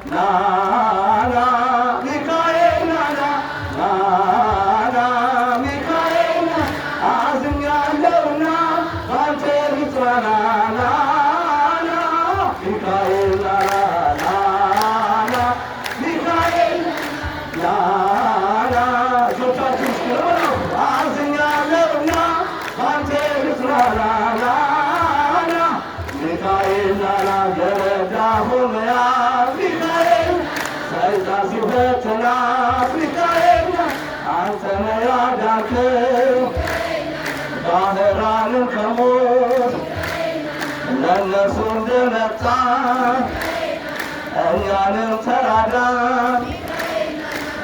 ናና ሚካኤል ናና ናና ሚካኤል አዝኛለሁና ባንተ ልጽናና ናና ሚካኤል ናና ናና ሚካኤል ናና ጆቻችሁ እስኪሆነው አዝኛለሁና ባንተ ልጽናና ናና ሚካኤል ናና ገረዳሁመያ ሚካኤል ሰይጣን ሲፈትና ሚካኤል አንተ ነህ ያዳንከው ባህራንን ከሞት ለእነሱ እንደመጣ እኛንም ተራዳን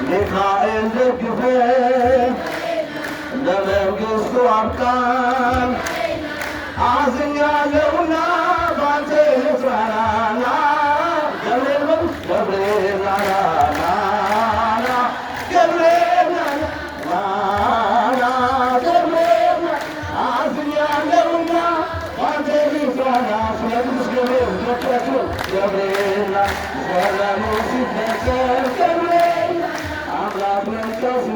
ሚካኤል ደግፈን ለመንግሥቱ አብቃን አዝኛለሁና ባንተ ልጽናና ገብርኤል በሉ ገብርኤል ናና ናና ገብርኤል ናና ገብርኤል አዝኛለሁና ባንተ ልጽናና ስለ ቅዱስ ገብርኤል ዘክራችሁ ገብርኤል ዘመኑ ሲፈጸም ገብርኤል አምላክ መንፈስ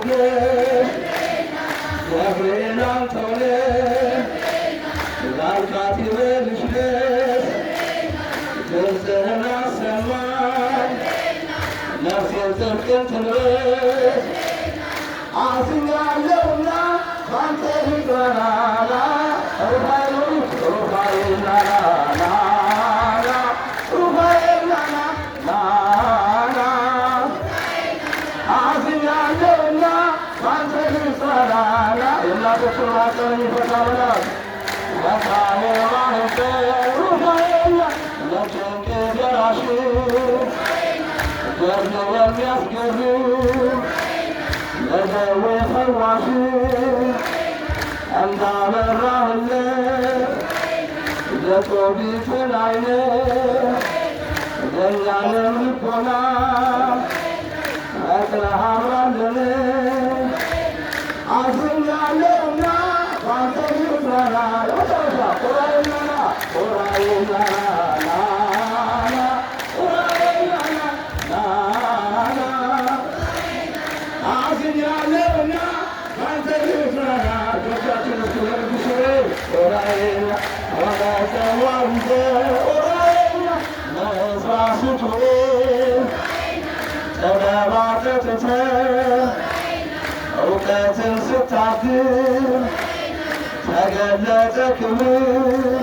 ገብርኤል አንተው ነህ ላልካት ይበልሽ ደስ ድምፅህን አሰማኝ ነፍሴን ጽድቅን ትልበስ አዝኛለሁና ባንተ ልጽናና ሩፋኤል ሩፋኤል ናና ናና ሩፋኤል ናና ናና አዝኛለሁና ባንተ ልጽናና የእናቶችን ማጠን ይፈታ በላት ለካሜ ማህበ ሩፋኤል ለጭንቅ ደራሽ ገድል የሚያስገርም ለደዌ ፈዋሽ እንዳበራህለት ለጦቢቱን አይነ ለእኛንም ልቦና ፈጥነህ አብራልን አዝኛለሁና ባንተ ልጽናና ለመጨረሻ ኡራኤል ናና ኡራኤል ናና ናና ኡራኤል ናና ናና አዝኛለሁና ባንተ ልጽናና ጆቻችን እስኪ ለቅዱስ ኡራኤል ወመሰዋዕተ ኡራኤል መስዋዕቱ ተደባትተህ እውቀትን ስታድር ተገለጠ ክብር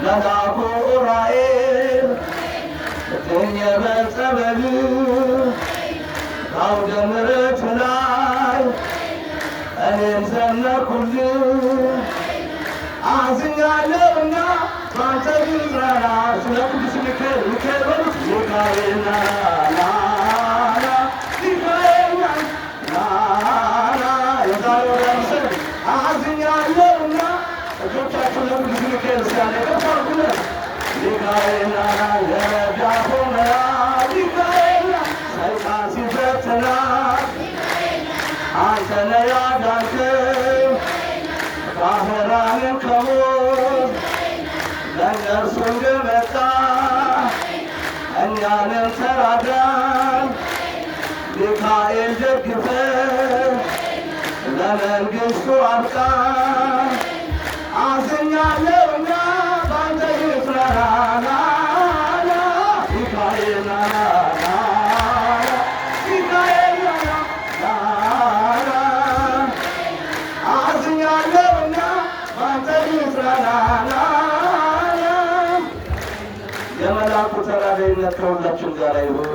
መልአኩ ኡራኤል እትየ በጸበል አውደ ምሕረት ላይ እኔም ዘመርኩልህ አዝኛለሁና ባንተ ልጽናና ስለ ቅዱስ ሚካኤል ሚካኤል በሉት ሚካኤል ናና ሚካኤል ናና የዛሬው ለምስል አዝኛለሁና እጆቻችሁ ለቅዱስ ሚካኤል እስካለ ቀርባርጉለት ሚካኤል ናና የረዳሆመያ ሚካኤል ሰይጣን ሲፈትና አንተ ነህ ያዳንከው ባህራንን ከሞት ለእነርሱ እንደመጣ እኛንም ተራዳን ሚካኤል ደግፈን ለመንግሥቱ አብቃን አዝኛለሁና ባንተ ልጽናና ሚካኤል ናና ሚካኤል ናና አዝኛለሁና ባንተ ልጽናና የመልአኩ ተራዳኢነት ከሁላችን ጋር ይሁን።